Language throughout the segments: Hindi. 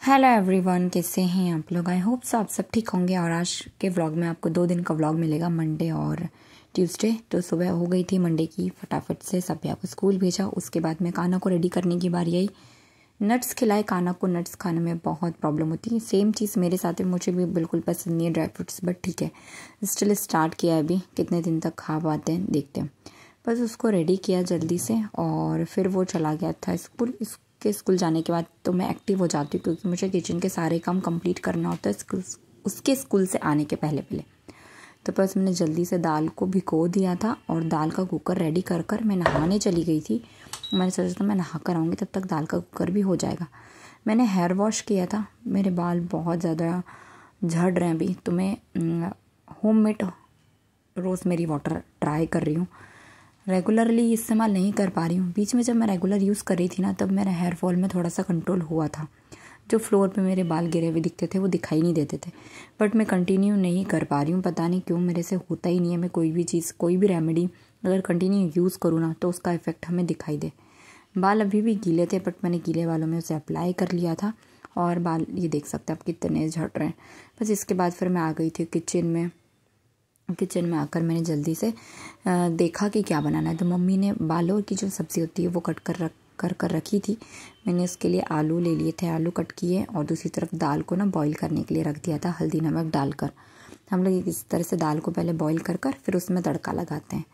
हेलो एवरीवन, कैसे हैं आप लोग। आई होप सो आप सब ठीक होंगे। और आज के व्लॉग में आपको 2 दिन का व्लॉग मिलेगा, मंडे और ट्यूसडे। तो सुबह हो गई थी मंडे की, फटाफट से सभ्या को स्कूल भेजा। उसके बाद में काना को रेडी करने की बारी आई। नट्स खिलाए। काना को नट्स खाने में बहुत प्रॉब्लम होती है। सेम चीज़ मेरे साथ है, मुझे भी बिल्कुल पसंद नहीं है ड्राई फ्रूट्स, बट ठीक है स्टिल स्टार्ट किया है। अभी कितने दिन तक खा पाते हैं देखते हैं। बस उसको रेडी किया जल्दी से और फिर वो चला गया था स्कूल। के स्कूल जाने के बाद तो मैं एक्टिव हो जाती हूँ, क्योंकि मुझे किचन के सारे काम कंप्लीट करना होता है उसके स्कूल से आने के पहले पहले। तो बस मैंने जल्दी से दाल को भिगो दिया था और दाल का कुकर रेडी कर कर मैं नहाने चली गई थी। मैंने सोचा था मैं नहा कर आऊँगी, तब तक दाल का कुकर भी हो जाएगा। मैंने हेयर वॉश किया था। मेरे बाल बहुत ज़्यादा झड़ रहे हैं अभी, तो मैं होममेड रोज़मेरी वाटर ट्राई कर रही हूँ। रेगुलरली इस्तेमाल नहीं कर पा रही हूँ। बीच में जब मैं रेगुलर यूज़ कर रही थी ना, तब मेरा हेयर फॉल में थोड़ा सा कंट्रोल हुआ था। जो फ्लोर पे मेरे बाल गिरे हुए दिखते थे वो दिखाई नहीं देते थे, बट मैं कंटिन्यू नहीं कर पा रही हूँ। पता नहीं क्यों, मेरे से होता ही नहीं है। मैं कोई भी चीज़, कोई भी रेमेडी अगर कंटिन्यू यूज़ करूँ ना, तो उसका इफेक्ट हमें दिखाई दे। बाल अभी भी गीले थे, बट मैंने गीले बालों में उसे अप्लाई कर लिया था और बाल ये देख सकते हैं आप कितने झड़ रहे हैं। बस इसके बाद फिर मैं आ गई थी किचन में आकर मैंने जल्दी से देखा कि क्या बनाना है। तो मम्मी ने बालों की जो सब्ज़ी होती है वो कट कर रखी थी। मैंने उसके लिए आलू ले लिए थे, आलू कट किए, और दूसरी तरफ दाल को ना बॉईल करने के लिए रख दिया था, हल्दी नमक डालकर। हम लोग इस तरह से दाल को पहले बॉईल कर फिर उसमें तड़का लगाते हैं।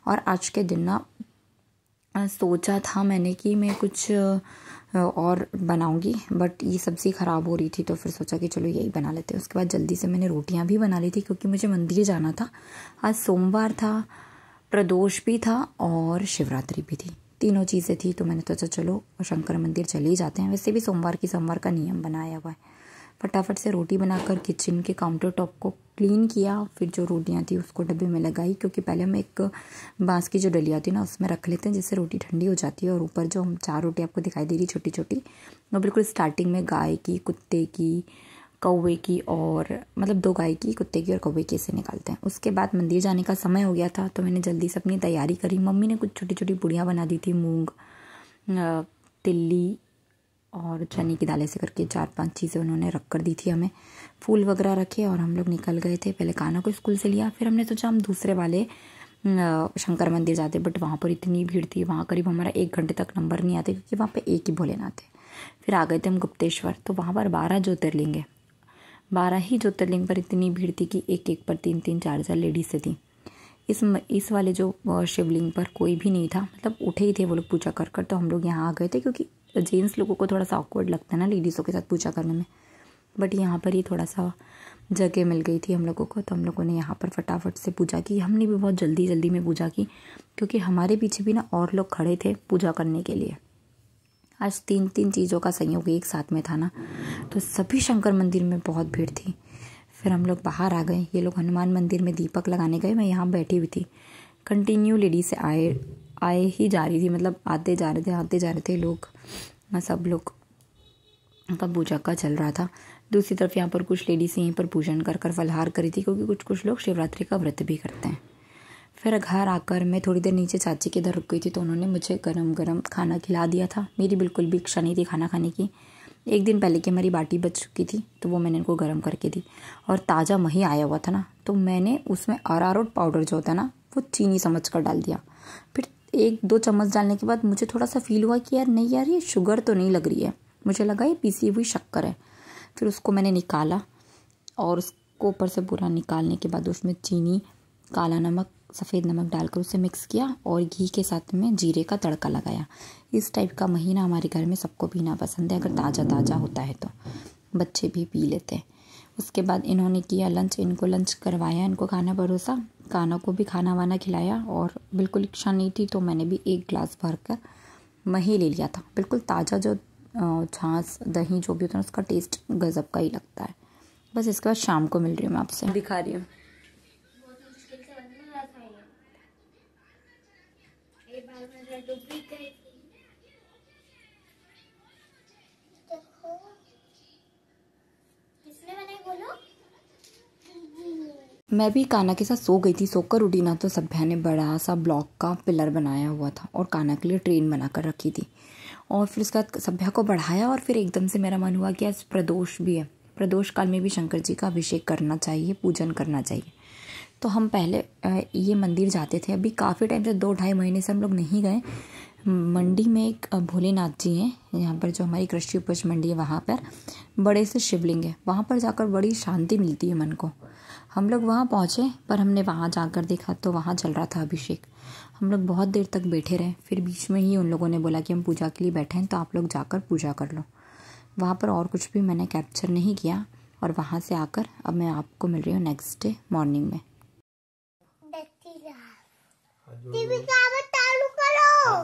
और आज के दिन ना सोचा था मैंने कि मैं कुछ और बनाऊंगी, बट ये सब्ज़ी ख़राब हो रही थी, तो फिर सोचा कि चलो यही बना लेते हैं। उसके बाद जल्दी से मैंने रोटियां भी बना ली थी, क्योंकि मुझे मंदिर जाना था। आज सोमवार था, प्रदोष भी था और शिवरात्रि भी थी। तीनों चीज़ें थी, तो मैंने सोचा चलो शंकर मंदिर चले ही जाते हैं। वैसे भी सोमवार का नियम बनाया हुआ है। फटाफट से रोटी बनाकर किचन के काउंटर टॉप को क्लीन किया। फिर जो रोटियां थी उसको डब्बे में लगाई, क्योंकि पहले हम एक बांस की जो डलिया होती है ना, उसमें रख लेते हैं, जिससे रोटी ठंडी हो जाती है। और ऊपर जो हम 4 रोटी आपको दिखाई दे रही छोटी छोटी, वो बिल्कुल स्टार्टिंग में गाय की, कुत्ते की, कौवे की, और मतलब 2 गाय की, कुत्ते की और कौवे की ऐसे निकालते हैं। उसके बाद मंदिर जाने का समय हो गया था, तो मैंने जल्दी से अपनी तैयारी करी। मम्मी ने कुछ छोटी छोटी पूड़ियाँ बना दी थी, मूंग, तिल्ली और चने की दाल, ऐसे करके 4-5 चीज़ें उन्होंने रख कर दी थी हमें। फूल वगैरह रखे और हम लोग निकल गए थे। पहले काना को स्कूल से लिया, फिर हमने सोचा हम दूसरे वाले शंकर मंदिर जाते, बट वहाँ पर इतनी भीड़ थी, वहाँ करीब हमारा 1 घंटे तक नंबर नहीं आते, क्योंकि वहाँ पे एक ही भोलेनाथ है। फिर आ गए थे हम गुप्तेश्वर, तो वहाँ पर 12 ज्योतिर्लिंग है। 12 ही ज्योतिर्लिंग पर इतनी भीड़ थी कि एक पर 3-3, 4-4 लेडीज़ थी। इस वाले जो शिवलिंग पर कोई भी नहीं था, मतलब उठे ही थे वो लोग पूजा कर। तो हम लोग यहाँ आ गए थे, क्योंकि जेंट्स लोगों को थोड़ा सा ऑकवर्ड लगता है ना लेडीज़ों के साथ पूजा करने में, बट यहाँ पर ही थोड़ा सा जगह मिल गई थी हम लोगों को। तो हम लोगों ने यहाँ पर फटाफट से पूजा की। हमने भी बहुत जल्दी में पूजा की, क्योंकि हमारे पीछे भी ना और लोग खड़े थे पूजा करने के लिए। आज 3-3 चीज़ों का संयोग एक साथ में था ना, तो सभी शंकर मंदिर में बहुत भीड़ थी। फिर हम लोग बाहर आ गए। ये लोग हनुमान मंदिर में दीपक लगाने गए, मैं यहाँ बैठी हुई थी। कंटिन्यू लेडीज से आए ही जा रही थी, मतलब आते जा रहे थे लोग। सब लोग का पूजा का चल रहा था। दूसरी तरफ यहाँ पर कुछ लेडीज यहीं पर पूजन कर फलहार करी थी, क्योंकि कुछ लोग शिवरात्रि का व्रत भी करते हैं। फिर घर आकर मैं थोड़ी देर नीचे चाची के इधर रुक गई थी, तो उन्होंने मुझे गरम खाना खिला दिया था। मेरी बिल्कुल भी इच्छा नहीं थी खाना खाने की। एक दिन पहले की हमारी बाटी बच चुकी थी, तो वो मैंने इनको गर्म करके दी। और ताज़ा मही आया हुआ था ना, तो मैंने उसमें अरारोट पाउडर जो होता है ना, वो चीनी समझ कर डाल दिया। फिर 1-2 चम्मच डालने के बाद मुझे थोड़ा सा फील हुआ कि यार ये शुगर तो नहीं लग रही है, मुझे लगा ये पीसी हुई शक्कर है। फिर उसको मैंने निकाला, और उसको ऊपर से पूरा निकालने के बाद उसमें चीनी, काला नमक, सफ़ेद नमक डालकर उसे मिक्स किया, और घी के साथ में जीरे का तड़का लगाया। इस टाइप का महीना हमारे घर में सबको पीना पसंद है, अगर ताज़ा होता है तो बच्चे भी पी लेते हैं। उसके बाद इन्होंने किया लंच, इनको लंच करवाया, इनको खाना परोसा, काना को भी खाना वाना खिलाया। और बिल्कुल इच्छा नहीं थी, तो मैंने भी 1 गिलास भर कर मही ले लिया था। बिल्कुल ताज़ा जो छाछ दही जो भी होता है, उसका टेस्ट गज़ब का ही लगता है। बस इसके बाद शाम को मिल रही हूँ मैं आपसे, दिखा रही हूँ। मैं भी काना के साथ सो गई थी। सोकर उठी ना, तो सभ्या ने बड़ा सा ब्लॉक का पिलर बनाया हुआ था और काना के लिए ट्रेन बना कर रखी थी। और फिर उसके बाद सभ्या को बढ़ाया और फिर एकदम से मेरा मन हुआ कि आज प्रदोष भी है, प्रदोष काल में भी शंकर जी का अभिषेक करना चाहिए, पूजन करना चाहिए। तो हम पहले ये मंदिर जाते थे, अभी काफ़ी टाइम से 2-2.5 महीने से हम लोग नहीं गए। मंडी में एक भोलेनाथ जी हैं, यहाँ पर जो हमारी कृषि उपज मंडी है वहाँ पर बड़े से शिवलिंग है, वहाँ पर जाकर बड़ी शांति मिलती है मन को। हम लोग वहाँ पहुँचे, पर हमने वहाँ जाकर देखा तो वहाँ चल रहा था अभिषेक। हम लोग बहुत देर तक बैठे रहे, फिर बीच में ही उन लोगों ने बोला कि हम पूजा के लिए बैठे हैं तो आप लोग जाकर पूजा कर लो। वहाँ पर और कुछ भी मैंने कैप्चर नहीं किया और वहाँ से आकर अब मैं आपको मिल रही हूँ नेक्स्ट डे मॉर्निंग में।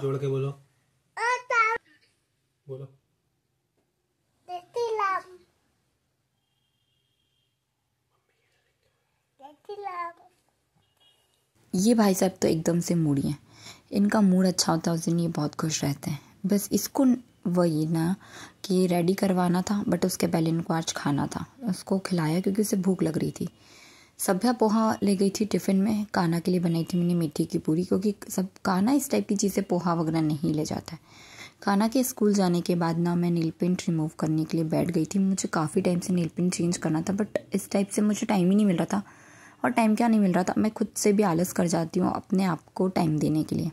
जोड़ के बोलो बोलो। ये भाई साहब तो एकदम से मूडी हैं, इनका मूड अच्छा होता है उस दिन ये बहुत खुश रहते हैं। बस इसको वही ना कि रेडी करवाना था, बट उसके पहले इनको आज खाना था, उसको खिलाया क्योंकि उसे भूख लग रही थी। सभ्या पोहा ले गई थी टिफ़िन में, काना के लिए बनाई थी मैंने मीठी की पूरी, क्योंकि सब काना इस टाइप की चीज़ें पोहा वगैरह नहीं ले जाता है। काना के स्कूल जाने के बाद ना मैं नील पेंट रिमूव करने के लिए बैठ गई थी। मुझे काफ़ी टाइम से नील पेंट चेंज करना था, बट इस टाइप से मुझे टाइम ही नहीं मिल रहा था। और टाइम क्या नहीं मिल रहा था, मैं खुद से भी आलस कर जाती हूँ अपने आप को टाइम देने के लिए।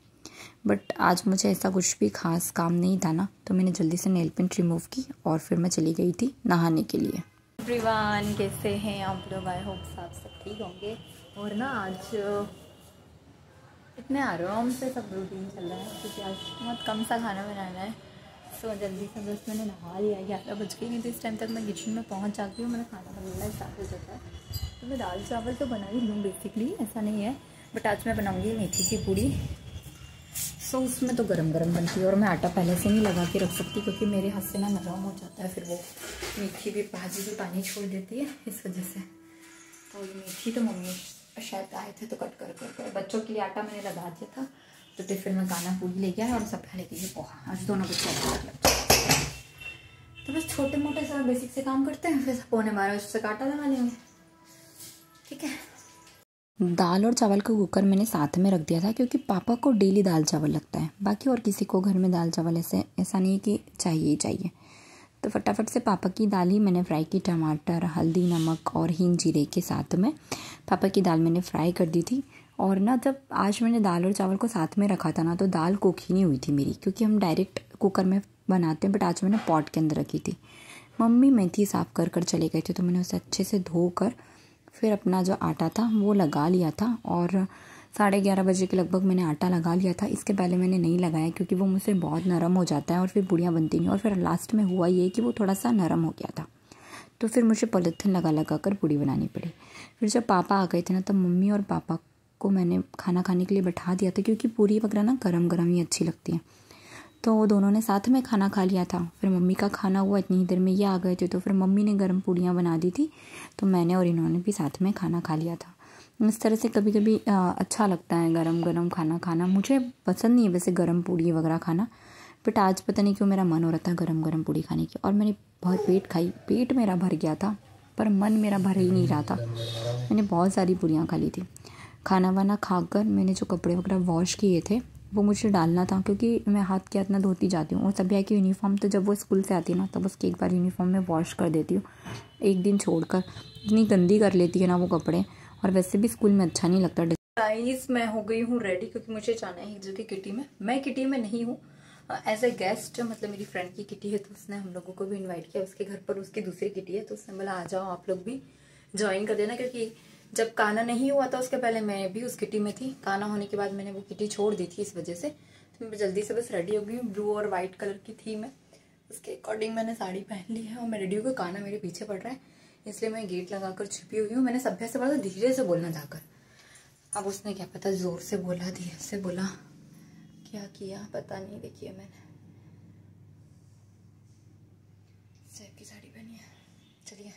बट आज मुझे ऐसा कुछ भी खास काम नहीं था ना, तो मैंने जल्दी से नेल पेंट रिमूव की और फिर मैं चली गई थी नहाने के लिए। एवरीवन, कैसे हैं आप लोग? आई होप आप सब ठीक होंगे। और ना आज इतने आराम से सब रूटीन चल रहा है क्योंकि आज बहुत कम सा खाना बनाना है। सो जल्दी से बस मैंने नहा लिया, 11 बज गई, नहीं तो इस टाइम तक मैं किचन में पहुंच जाती हूँ, मैंने खाना बनाना स्टार्ट हो जाता है। तो मैं दाल चावल तो बना ही लूँ बेसिकली, ऐसा नहीं है, बट आज मैं बनाऊँगी मेथी की पूड़ी। सो उसमें तो गरम गरम बनती है और मैं आटा पहले से नहीं लगा के रख सकती क्योंकि मेरे हाथ से ना नरम हो जाता है, फिर वो मेथी भी भाजी भी पानी छोड़ देती है इस वजह से। तो ये मेथी तो मम्मी शायद आए थे तो कट कर बच्चों के लिए आटा मैंने लगा दिया था, तो टिफिन में काना पूरी ले गया और सभ्या लेके गई पोहा। आज दोनों बच्चे तो बस छोटे मोटे सा बेसिक से काम करते हैं, फिर 11:45 से काटा लगा लेंगे, ठीक है। दाल और चावल का कुकर मैंने साथ में रख दिया था क्योंकि पापा को डेली दाल चावल लगता है, बाकी और किसी को घर में दाल चावल ऐसा नहीं कि चाहिए ही चाहिए। तो फटाफट से पापा की दाल ही मैंने फ्राई की, टमाटर, हल्दी, नमक और हींग जीरे के साथ में पापा की दाल मैंने फ्राई कर दी थी। और ना जब आज मैंने दाल और चावल को साथ में रखा था ना, तो दाल कुक ही नहीं हुई थी मेरी, क्योंकि हम डायरेक्ट कुकर में बनाते हैं, बट आज मैंने पॉट के अंदर रखी थी। मम्मी मेथी साफ़ कर चले गए थे, तो मैंने उसे अच्छे से धोकर फिर अपना जो आटा था वो लगा लिया था और 11:30 बजे के लगभग मैंने आटा लगा लिया था। इसके पहले मैंने नहीं लगाया क्योंकि वो मुझसे बहुत नरम हो जाता है और फिर पूड़ियाँ बनती नहीं, और फिर लास्ट में हुआ ये कि वो थोड़ा सा नरम हो गया था, तो फिर मुझे पॉलीथिन लगा कर पूड़ी बनानी पड़ी। फिर जब पापा आ गए थे ना, तब मम्मी और पापा को मैंने खाना खाने के लिए बैठा दिया था क्योंकि पूड़ी वगैरह ना गरम गरम ही अच्छी लगती है। तो वो दोनों ने साथ में खाना खा लिया था। फिर मम्मी का खाना हुआ, इतनी ही देर में ये आ गए थे, तो फिर मम्मी ने गर्म पूड़ियाँ बना दी थी, तो मैंने और इन्होंने भी साथ में खाना खा लिया था। इस तरह से कभी कभी अच्छा लगता है गरम गरम खाना खाना। मुझे पसंद नहीं है वैसे गरम पूड़ी वगैरह खाना, बट आज पता नहीं क्यों मेरा मन हो रहा था गरम गरम पूड़ी खाने की, और मैंने बहुत पेट खाई। पेट मेरा भर गया था पर मन मेरा भर ही नहीं रहा था, मैंने बहुत सारी पूड़ियाँ खा ली थी। खाना वाना खाकर मैंने जो कपड़े वगैरह वॉश किए थे वो मुझे डालना था, क्योंकि मैं हाथ के हाथ ना धोती जाती हूँ। और सभ्या की यूनिफॉर्म तो जब वो स्कूल से आती है ना, तब उसकी एक बार यूनिफॉर्म में वॉश कर देती हूँ, एक दिन छोड़कर। इतनी गंदी कर लेती है ना वो कपड़े, और वैसे भी स्कूल में अच्छा नहीं लगता। गाइस, मैं हो गई हूँ रेडी क्योंकि मुझे जाना है एक जगह किटी में। मैं किटी में नहीं हूँ, एज ए गेस्ट, मतलब मेरी फ्रेंड की किटी है, तो उसने हम लोगों को भी इन्वाइट किया उसके घर पर। उसकी दूसरी किटी है, तो उसने बोला आ जाओ आप लोग भी ज्वाइन कर देना, क्योंकि जब काना नहीं हुआ था उसके पहले मैं भी उस किटी में थी। काना होने के बाद मैंने वो किटी छोड़ दी थी, इस वजह से तो मैं जल्दी से बस रेडी हो गई हूँ। ब्लू और वाइट कलर की थी मैं, उसके अकॉर्डिंग मैंने साड़ी पहन ली है और मैं रेडी हो गई। काना मेरे पीछे पड़ रहा है, इसलिए मैं गेट लगाकर छिपी हुई हूँ। मैंने सभ्या से बोला धीरे से बोलना जाकर, अब उसने क्या पता जोर से बोला, धीरे से बोला, क्या किया पता नहीं। देखिए मैंने सैफ की साड़ी पहनी है। चलिए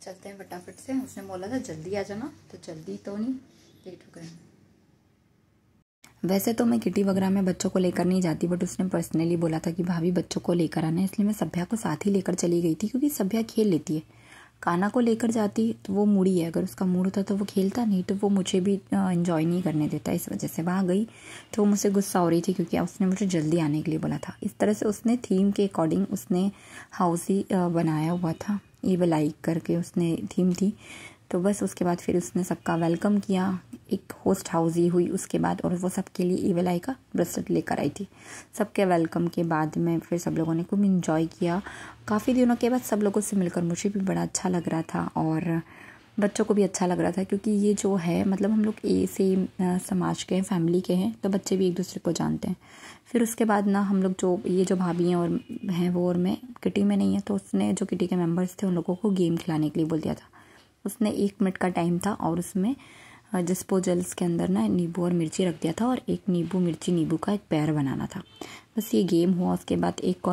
चलते हैं फटाफट से। उसने बोला था जल्दी आ जाना, तो जल्दी तो नहीं, लेट हो गए। वैसे तो मैं किटी वगैरह में बच्चों को लेकर नहीं जाती, बट उसने पर्सनली बोला था कि भाभी बच्चों को लेकर आना है, इसलिए मैं सभ्या को साथ ही लेकर चली गई थी, क्योंकि सभ्या खेल लेती है। काना को लेकर जाती तो वो मूडी है, अगर उसका मूड होता तो वो खेलता, नहीं तो वो मुझे भी एंजॉय नहीं करने देता। इस वजह से वहाँ गई तो वो मुझसे गुस्सा हो रही थी क्योंकि उसने मुझे जल्दी आने के लिए बोला था। इस तरह से उसने थीम के अकॉर्डिंग उसने हाउस ही बनाया हुआ था, ईविल आई करके उसने थीम थी। तो बस उसके बाद फिर उसने सबका वेलकम किया, एक होस्ट हाउस ही हुई उसके बाद, और वो सबके लिए ईविल आई का ब्रेसलेट लेकर आई थी। सबके वेलकम के बाद में फिर सब लोगों ने खूब इंजॉय किया। काफ़ी दिनों के बाद सब लोगों से मिलकर मुझे भी बड़ा अच्छा लग रहा था और बच्चों को भी अच्छा लग रहा था, क्योंकि ये जो है मतलब हम लोग सेम समाज के हैं, फैमिली के हैं, तो बच्चे भी एक दूसरे को जानते हैं। फिर उसके बाद ना हम लोग जो भाभी हैं और हैं वो और मैं किटी में नहीं है, तो उसने जो किटी के मेंबर्स थे उन लोगों को गेम खिलाने के लिए बोल दिया था। उसने 1 मिनट का टाइम था और उसमें डिस्पोजल्स के अंदर ना नींबू और मिर्ची रख दिया था और एक नींबू मिर्ची नींबू का एक पेड़ बनाना था। बस ये गेम हुआ। उसके बाद एक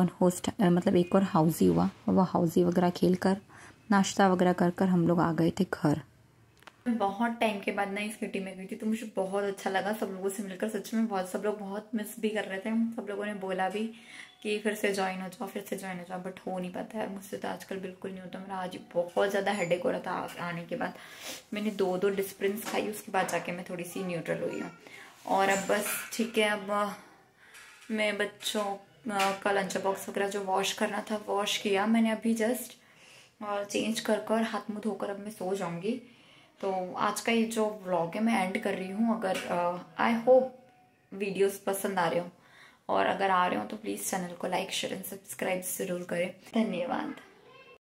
और हाउसी हुआ। वो हाउसी वगैरह खेल कर नाश्ता वगैरह कर हम लोग आ गए थे घर। बहुत टाइम के बाद ना इस किटी में गई थी तो मुझे बहुत अच्छा लगा सब लोगों से मिलकर। सच में सब लोग बहुत मिस भी कर रहे थे। सब लोगों ने बोला भी कि फिर से ज्वाइन हो जाओ, बट हो नहीं पाता है मुझसे तो आजकल, बिल्कुल नहीं होता मेरा। आज बहुत ज़्यादा हेडेक हो रहा था आने के बाद। मैंने 2 डिस्प्रिंस खाई, उसके बाद जाके मैं थोड़ी सी न्यूट्रल हुई हूँ। और अब बस ठीक है, अब मैं बच्चों का लंच बॉक्स वगैरह जो वॉश करना था वॉश किया मैंने अभी जस्ट, और चेंज कर हाथ मुँह धोकर अब मैं सो जाऊँगी। तो आज का ये जो व्लॉग है मैं एंड कर रही हूँ। अगर आई होप वीडियोस पसंद आ रहे हो, और अगर आ रहे हो तो प्लीज़ चैनल को लाइक शेयर एंड सब्सक्राइब ज़रूर करें। धन्यवाद।